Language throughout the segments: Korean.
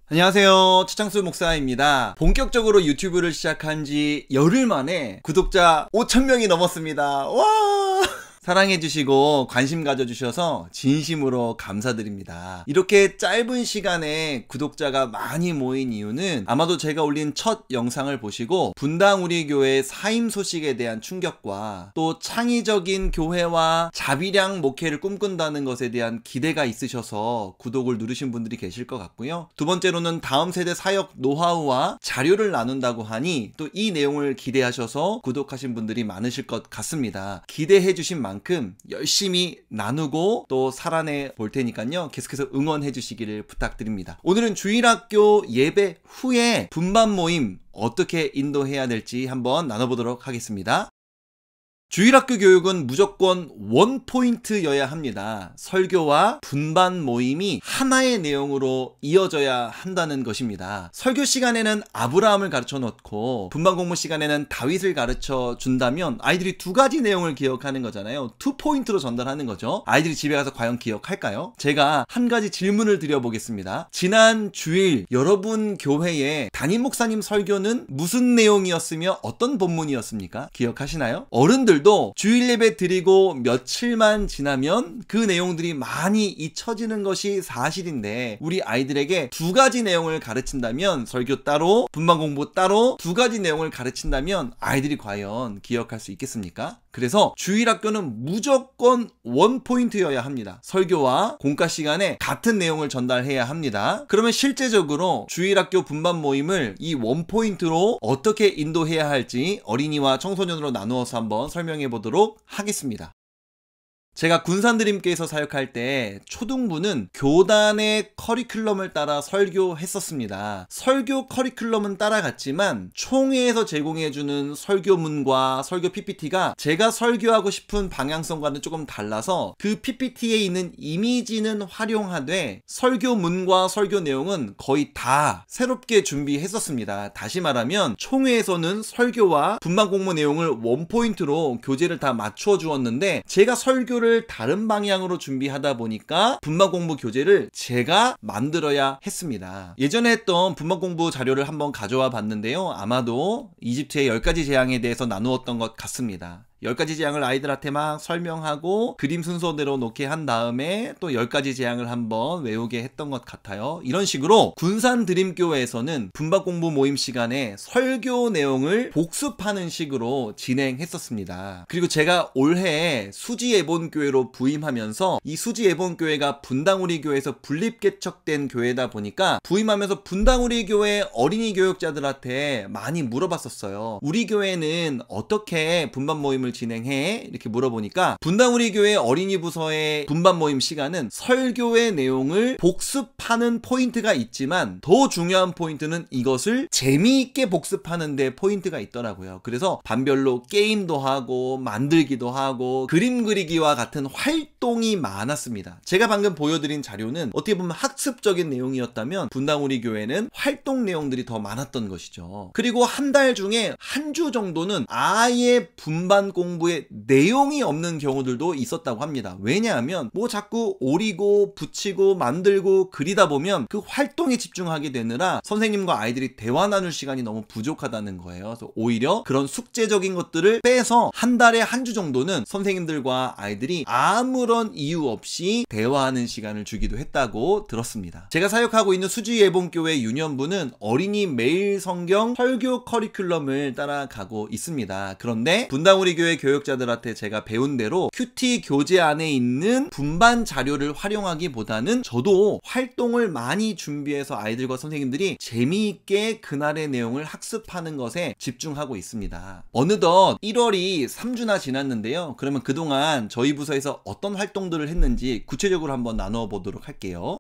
안녕하세요, 최창수 목사입니다. 본격적으로 유튜브를 시작한 지 열흘 만에 구독자 5,000명이 넘었습니다. 와! 사랑해주시고 관심 가져주셔서 진심으로 감사드립니다. 이렇게 짧은 시간에 구독자가 많이 모인 이유는 아마도 제가 올린 첫 영상을 보시고 분당 우리 교회 사임 소식에 대한 충격과 또 창의적인 교회와 자비량 목회를 꿈꾼다는 것에 대한 기대가 있으셔서 구독을 누르신 분들이 계실 것 같고요. 두 번째로는 다음 세대 사역 노하우와 자료를 나눈다고 하니 또 이 내용을 기대하셔서 구독하신 분들이 많으실 것 같습니다. 기대해주신 만큼 열심히 나누고 또 살아내 볼 테니까요, 계속해서 응원해 주시기를 부탁드립니다. 오늘은 주일학교 예배 후에 분반 모임 어떻게 인도해야 될지 한번 나눠보도록 하겠습니다. 주일학교 교육은 무조건 원포인트여야 합니다. 설교와 분반 모임이 하나의 내용으로 이어져야 한다는 것입니다. 설교 시간에는 아브라함을 가르쳐 놓고 분반 공부 시간에는 다윗을 가르쳐 준다면 아이들이 두 가지 내용을 기억하는 거잖아요. 투 포인트로 전달하는 거죠. 아이들이 집에 가서 과연 기억할까요? 제가 한 가지 질문을 드려보겠습니다. 지난 주일 여러분 교회의 담임 목사님 설교는 무슨 내용이었으며 어떤 본문이었습니까? 기억하시나요? 어른들도 주일 예배 드리고 며칠만 지나면 그 내용들이 많이 잊혀지는 것이 사실인데, 우리 아이들에게 두 가지 내용을 가르친다면, 설교 따로 분반 공부 따로 두 가지 내용을 가르친다면 아이들이 과연 기억할 수 있겠습니까? 그래서 주일학교는 무조건 원포인트여야 합니다. 설교와 공과 시간에 같은 내용을 전달해야 합니다. 그러면 실제적으로 주일학교 분반 모임을 이 원포인트로 어떻게 인도해야 할지 어린이와 청소년으로 나누어서 한번 설명해 보도록 하겠습니다. 제가 군산드림교회에서 사역할 때 초등부는 교단의 커리큘럼을 따라 설교했었습니다. 설교 커리큘럼은 따라갔지만 총회에서 제공해주는 설교문과 설교 PPT가 제가 설교하고 싶은 방향성과는 조금 달라서 그 PPT에 있는 이미지는 활용하되 설교문과 설교 내용은 거의 다 새롭게 준비했었습니다. 다시 말하면 총회에서는 설교와 분반 공부 내용을 원포인트로 교재를 다 맞춰 주었는데, 제가 설교를 다른 방향으로 준비하다 보니까 분반 공부 교재를 제가 만들어야 했습니다. 예전에 했던 분반 공부 자료를 한번 가져와 봤는데요, 아마도 이집트의 10가지 재앙에 대해서 나누었던 것 같습니다. 10가지 재앙을 아이들한테 막 설명하고 그림 순서대로 놓게 한 다음에 또 10가지 재앙을 한번 외우게 했던 것 같아요. 이런 식으로 군산드림교회에서는 분반 공부 모임 시간에 설교 내용을 복습하는 식으로 진행했었습니다. 그리고 제가 올해 수지예본교회로 부임하면서 이 수지예본교회가 분당우리 교회에서 분립개척된 교회다 보니까 부임하면서 분당우리 교회 어린이 교육자들한테 많이 물어봤었어요. 우리 교회는 어떻게 분반 모임을 진행해? 이렇게 물어보니까 분당우리 교회 어린이 부서의 분반 모임 시간은 설교의 내용을 복습하는 포인트가 있지만 더 중요한 포인트는 이것을 재미있게 복습하는 데 포인트가 있더라고요. 그래서 반별로 게임도 하고 만들기도 하고 그림 그리기와 같은 활동이 많았습니다. 제가 방금 보여드린 자료는 어떻게 보면 학습적인 내용이었다면 분당우리 교회는 활동 내용들이 더 많았던 것이죠. 그리고 한 달 중에 한 주 정도는 아예 분반 공부에 내용이 없는 경우들도 있었다고 합니다. 왜냐하면 뭐 자꾸 오리고 붙이고 만들고 그리다 보면 그 활동에 집중하게 되느라 선생님과 아이들이 대화 나눌 시간이 너무 부족하다는 거예요. 그래서 오히려 그런 숙제적인 것들을 빼서 한 달에 한 주 정도는 선생님들과 아이들이 아무런 이유 없이 대화하는 시간을 주기도 했다고 들었습니다. 제가 사역하고 있는 수지예본교회 유년부는 어린이 매일 성경 설교 커리큘럼을 따라가고 있습니다. 그런데 분당우리 교회 교육자들한테 제가 배운 대로 큐티 교재 안에 있는 분반 자료를 활용하기보다는 저도 활동을 많이 준비해서 아이들과 선생님들이 재미있게 그날의 내용을 학습하는 것에 집중하고 있습니다. 어느덧 1월이 3주나 지났는데요. 그러면 그동안 저희 부서에서 어떤 활동들을 했는지 구체적으로 한번 나눠 보도록 할게요.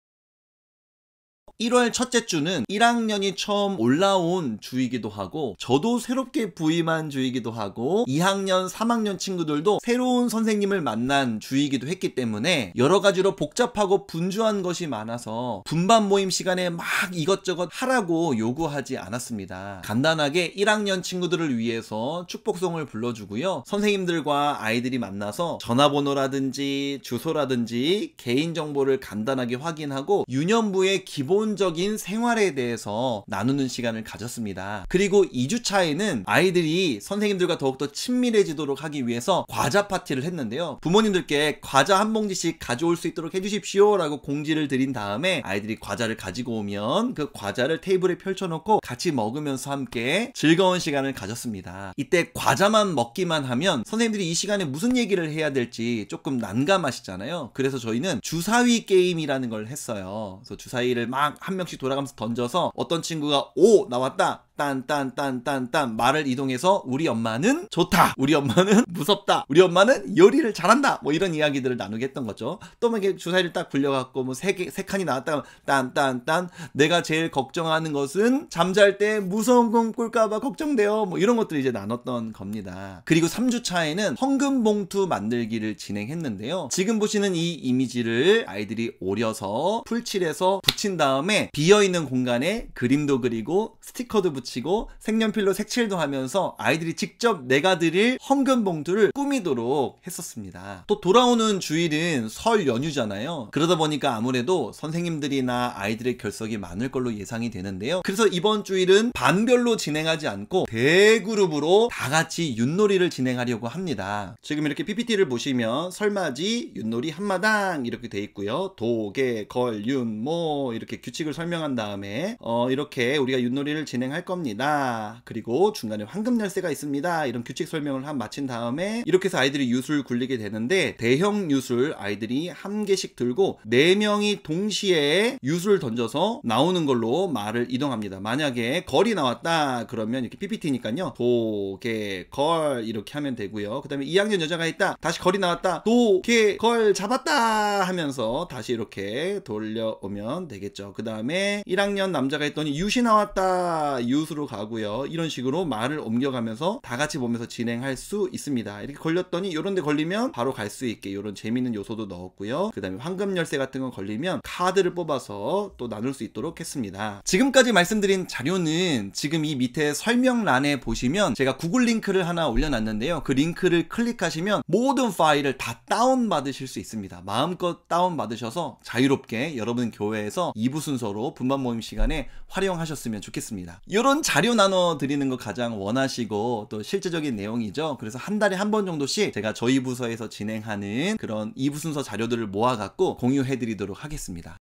1월 첫째 주는 1학년이 처음 올라온 주이기도 하고 저도 새롭게 부임한 주이기도 하고 2학년, 3학년 친구들도 새로운 선생님을 만난 주이기도 했기 때문에 여러 가지로 복잡하고 분주한 것이 많아서 분반 모임 시간에 막 이것저것 하라고 요구하지 않았습니다. 간단하게 1학년 친구들을 위해서 축복송을 불러주고요. 선생님들과 아이들이 만나서 전화번호라든지 주소라든지 개인정보를 간단하게 확인하고 유년부의 기본 이론적인 생활에 대해서 나누는 시간을 가졌습니다. 그리고 2주차에는 아이들이 선생님들과 더욱더 친밀해지도록 하기 위해서 과자 파티를 했는데요. 부모님들께 과자 한 봉지씩 가져올 수 있도록 해주십시오 라고 공지를 드린 다음에 아이들이 과자를 가지고 오면 그 과자를 테이블에 펼쳐놓고 같이 먹으면서 함께 즐거운 시간을 가졌습니다. 이때 과자만 먹기만 하면 선생님들이 이 시간에 무슨 얘기를 해야 될지 조금 난감하시잖아요. 그래서 저희는 주사위 게임이라는 걸 했어요. 그래서 주사위를 막 한 명씩 돌아가면서 던져서 어떤 친구가 오 나왔다 딴딴딴딴딴 말을 이동해서 우리 엄마는 좋다, 우리 엄마는 무섭다, 우리 엄마는 요리를 잘한다, 뭐 이런 이야기들을 나누게 했던 거죠. 또 뭐 이렇게 주사위를 딱 굴려갖고 뭐 세 칸이 나왔다 딴딴딴 내가 제일 걱정하는 것은 잠잘 때 무서운 꿈 꿀까봐 걱정돼요, 뭐 이런 것들 이제 나눴던 겁니다. 그리고 3주차에는 헌금 봉투 만들기를 진행했는데요. 지금 보시는 이 이미지를 아이들이 오려서 풀칠해서 붙인 다음에 비어있는 공간에 그림도 그리고 스티커도 붙이고 색연필로 색칠도 하면서 아이들이 직접 내가 드릴 헌금 봉투를 꾸미도록 했었습니다. 또 돌아오는 주일은 설 연휴잖아요. 그러다 보니까 아무래도 선생님들이나 아이들의 결석이 많을 걸로 예상이 되는데요. 그래서 이번 주일은 반별로 진행하지 않고 대그룹으로 다 같이 윷놀이를 진행하려고 합니다. 지금 이렇게 PPT를 보시면 설맞이, 윷놀이 한마당 이렇게 돼 있고요. 도개, 걸, 윷, 모 이렇게 규칙을 설명한 다음에 이렇게 우리가 윷놀이를 진행할 겁니다. 그리고 중간에 황금 열쇠가 있습니다. 이런 규칙 설명을 마친 다음에 이렇게 해서 아이들이 윷을 굴리게 되는데 대형 윷을 아이들이 한 개씩 들고 4명이 동시에 윷을 던져서 나오는 걸로 말을 이동합니다. 만약에 걸이 나왔다 그러면 이렇게 PPT니까요. 도, 개, 걸 이렇게 하면 되고요. 그 다음에 2학년 여자가 있다. 다시 걸이 나왔다. 도, 개, 걸 잡았다 하면서 다시 이렇게 돌려오면 되겠죠. 그 다음에 1학년 남자가 있더니 윷이 나왔다. 윷으로 가고요. 이런 식으로 말을 옮겨가면서 다 같이 보면서 진행할 수 있습니다. 이렇게 걸렸더니 이런 데 걸리면 바로 갈 수 있게 이런 재미있는 요소도 넣었고요. 그 다음에 황금 열쇠 같은 거 걸리면 카드를 뽑아서 또 나눌 수 있도록 했습니다. 지금까지 말씀드린 자료는 지금 이 밑에 설명란에 보시면 제가 구글 링크를 하나 올려놨는데요. 그 링크를 클릭하시면 모든 파일을 다 다운받으실 수 있습니다. 마음껏 다운받으셔서 자유롭게 여러분 교회에서 2부 순서로 분반 모임 시간에 활용하셨으면 좋겠습니다. 이런 자료 나눠 드리는 거 가장 원하시고 또 실제적인 내용이죠. 그래서 한 달에 한 번 정도씩 제가 저희 부서에서 진행하는 그런 2부 순서 자료들을 모아갖고 공유해 드리도록 하겠습니다.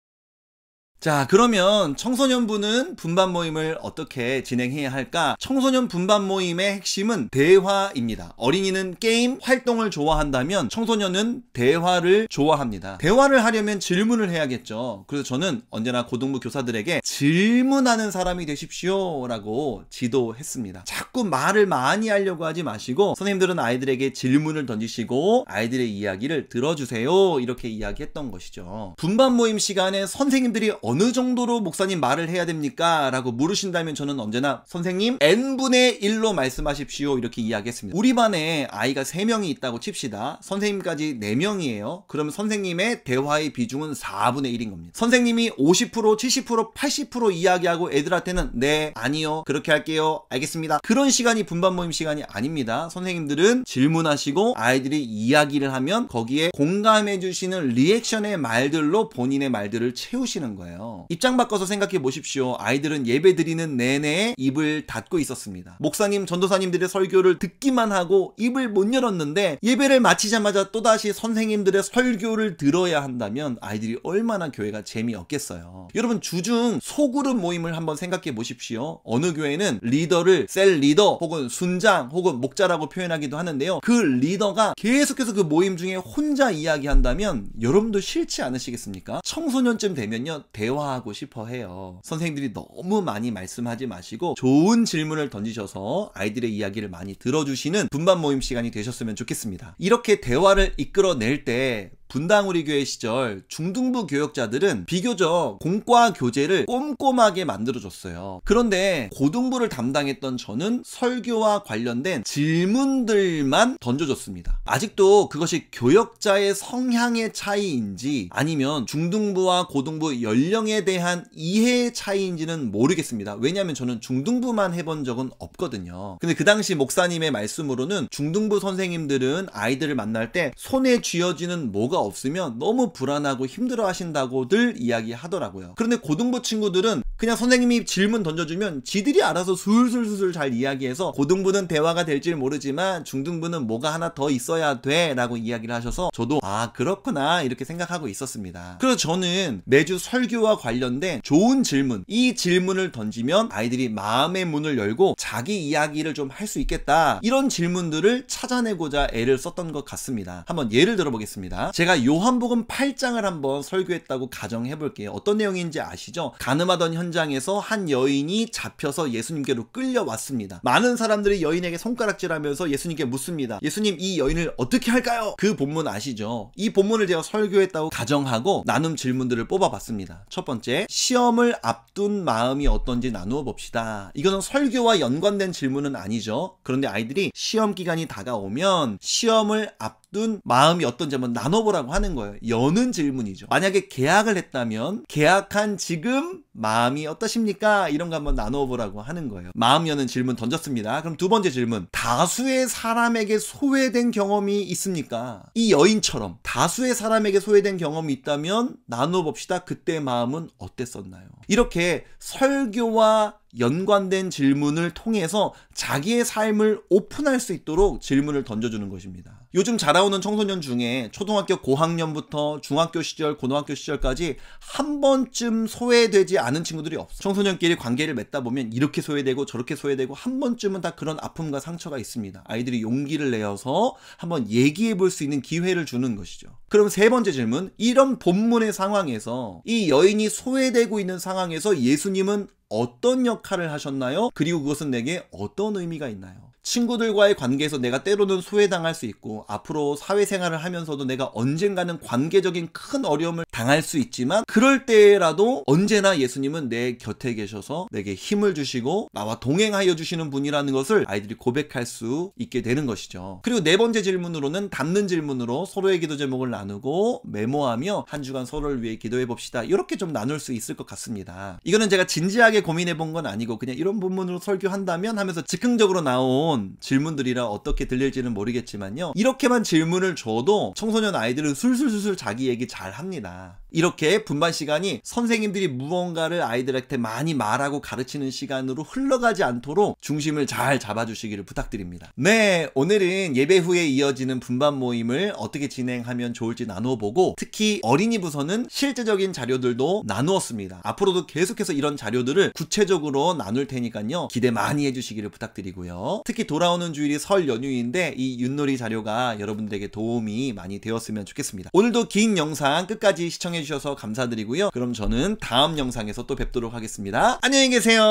자, 그러면 청소년부는 분반 모임을 어떻게 진행해야 할까? 청소년 분반 모임의 핵심은 대화입니다. 어린이는 게임, 활동을 좋아한다면 청소년은 대화를 좋아합니다. 대화를 하려면 질문을 해야겠죠. 그래서 저는 언제나 고등부 교사들에게 질문하는 사람이 되십시오 라고 지도했습니다. 자꾸 말을 많이 하려고 하지 마시고 선생님들은 아이들에게 질문을 던지시고 아이들의 이야기를 들어주세요 이렇게 이야기했던 것이죠. 분반 모임 시간에 선생님들이 어느 정도로 목사님 말을 해야 됩니까? 라고 물으신다면 저는 언제나 선생님 n분의 1로 말씀하십시오 이렇게 이야기했습니다. 우리 반에 아이가 3명이 있다고 칩시다. 선생님까지 4명이에요. 그러면 선생님의 대화의 비중은 4분의 1인 겁니다. 선생님이 50%, 70%, 80% 이야기하고 애들한테는 네, 아니요, 그렇게 할게요, 알겠습니다, 그런 시간이 분반 모임 시간이 아닙니다. 선생님들은 질문하시고 아이들이 이야기를 하면 거기에 공감해 주시는 리액션의 말들로 본인의 말들을 채우시는 거예요. 입장 바꿔서 생각해 보십시오. 아이들은 예배 드리는 내내 입을 닫고 있었습니다. 목사님, 전도사님들의 설교를 듣기만 하고 입을 못 열었는데 예배를 마치자마자 또다시 선생님들의 설교를 들어야 한다면 아이들이 얼마나 교회가 재미없겠어요. 여러분, 주중 소그룹 모임을 한번 생각해 보십시오. 어느 교회는 리더를 셀 리더 혹은 순장 혹은 목자라고 표현하기도 하는데요. 그 리더가 계속해서 그 모임 중에 혼자 이야기한다면 여러분도 싫지 않으시겠습니까? 청소년쯤 되면요, 대화하고 싶어 해요. 선생님들이 너무 많이 말씀하지 마시고 좋은 질문을 던지셔서 아이들의 이야기를 많이 들어주시는 분반 모임 시간이 되셨으면 좋겠습니다. 이렇게 대화를 이끌어낼 때 분당 우리 교회 시절 중등부 교역자들은 비교적 공과 교재를 꼼꼼하게 만들어줬어요. 그런데 고등부를 담당했던 저는 설교와 관련된 질문들만 던져줬습니다. 아직도 그것이 교역자의 성향의 차이인지 아니면 중등부와 고등부 연령에 대한 이해의 차이인지는 모르겠습니다. 왜냐하면 저는 중등부만 해본 적은 없거든요. 근데 그 당시 목사님의 말씀으로는 중등부 선생님들은 아이들을 만날 때 손에 쥐어지는 뭐가 없으면 너무 불안하고 힘들어 하신다고들 이야기하더라고요. 그런데 고등부 친구들은 그냥 선생님이 질문 던져주면 지들이 알아서 술술술 잘 이야기해서 고등부는 대화가 될지 모르지만 중등부는 뭐가 하나 더 있어야 돼 라고 이야기를 하셔서 저도 아 그렇구나 이렇게 생각하고 있었습니다. 그래서 저는 매주 설교와 관련된 좋은 질문, 이 질문을 던지면 아이들이 마음의 문을 열고 자기 이야기를 좀 할 수 있겠다, 이런 질문들을 찾아내고자 애를 썼던 것 같습니다. 한번 예를 들어보겠습니다. 제가 요한복음 8장을 한번 설교했다고 가정해 볼게요. 어떤 내용인지 아시죠? 가늠하던 현장에서 한 여인이 잡혀서 예수님께로 끌려왔습니다. 많은 사람들이 여인에게 손가락질하면서 예수님께 묻습니다. 예수님, 이 여인을 어떻게 할까요? 그 본문 아시죠? 이 본문을 제가 설교했다고 가정하고 나눔 질문들을 뽑아봤습니다. 첫 번째, 시험을 앞둔 마음이 어떤지 나누어 봅시다. 이거는 설교와 연관된 질문은 아니죠. 그런데 아이들이 시험 기간이 다가오면 시험을 앞둔 마음이 어떤지 한번 나눠보라고 하는 거예요. 여는 질문이죠. 만약에 계약을 했다면 계약한 지금 마음이 어떠십니까? 이런 거 한번 나눠보라고 하는 거예요. 마음 여는 질문 던졌습니다. 그럼 두 번째 질문, 다수의 사람에게 소외된 경험이 있습니까? 이 여인처럼 다수의 사람에게 소외된 경험이 있다면 나눠봅시다. 그때 마음은 어땠었나요? 이렇게 설교와 연관된 질문을 통해서 자기의 삶을 오픈할 수 있도록 질문을 던져주는 것입니다. 요즘 자라오는 청소년 중에 초등학교 고학년부터 중학교 시절, 고등학교 시절까지 한 번쯤 소외되지 않은 친구들이 없어요. 청소년끼리 관계를 맺다 보면 이렇게 소외되고 저렇게 소외되고 한 번쯤은 다 그런 아픔과 상처가 있습니다. 아이들이 용기를 내어서 한번 얘기해 볼 수 있는 기회를 주는 것이죠. 그럼 세 번째 질문, 이런 본문의 상황에서 이 여인이 소외되고 있는 상황에서 예수님은 어떤 역할을 하셨나요? 그리고 그것은 내게 어떤 의미가 있나요? 친구들과의 관계에서 내가 때로는 소외당할 수 있고 앞으로 사회생활을 하면서도 내가 언젠가는 관계적인 큰 어려움을 당할 수 있지만 그럴 때라도 언제나 예수님은 내 곁에 계셔서 내게 힘을 주시고 나와 동행하여 주시는 분이라는 것을 아이들이 고백할 수 있게 되는 것이죠. 그리고 네 번째 질문으로는 닿는 질문으로 서로의 기도 제목을 나누고 메모하며 한 주간 서로를 위해 기도해 봅시다. 이렇게 좀 나눌 수 있을 것 같습니다. 이거는 제가 진지하게 고민해 본 건 아니고 그냥 이런 본문으로 설교한다면 하면서 즉흥적으로 나온 질문들이라 어떻게 들릴지는 모르겠지만요, 이렇게만 질문을 줘도 청소년 아이들은 술술술술 자기 얘기 잘 합니다. 이렇게 분반 시간이 선생님들이 무언가를 아이들한테 많이 말하고 가르치는 시간으로 흘러가지 않도록 중심을 잘 잡아주시기를 부탁드립니다. 네, 오늘은 예배 후에 이어지는 분반 모임을 어떻게 진행하면 좋을지 나누어보고 특히 어린이 부서는 실제적인 자료들도 나누었습니다. 앞으로도 계속해서 이런 자료들을 구체적으로 나눌 테니까요, 기대 많이 해주시기를 부탁드리고요. 특히 돌아오는 주일이 설 연휴인데 이 윷놀이 자료가 여러분들에게 도움이 많이 되었으면 좋겠습니다. 오늘도 긴 영상 끝까지 시청해 주셔서 감사드리고요. 그럼 저는 다음 영상에서 또 뵙도록 하겠습니다. 안녕히 계세요.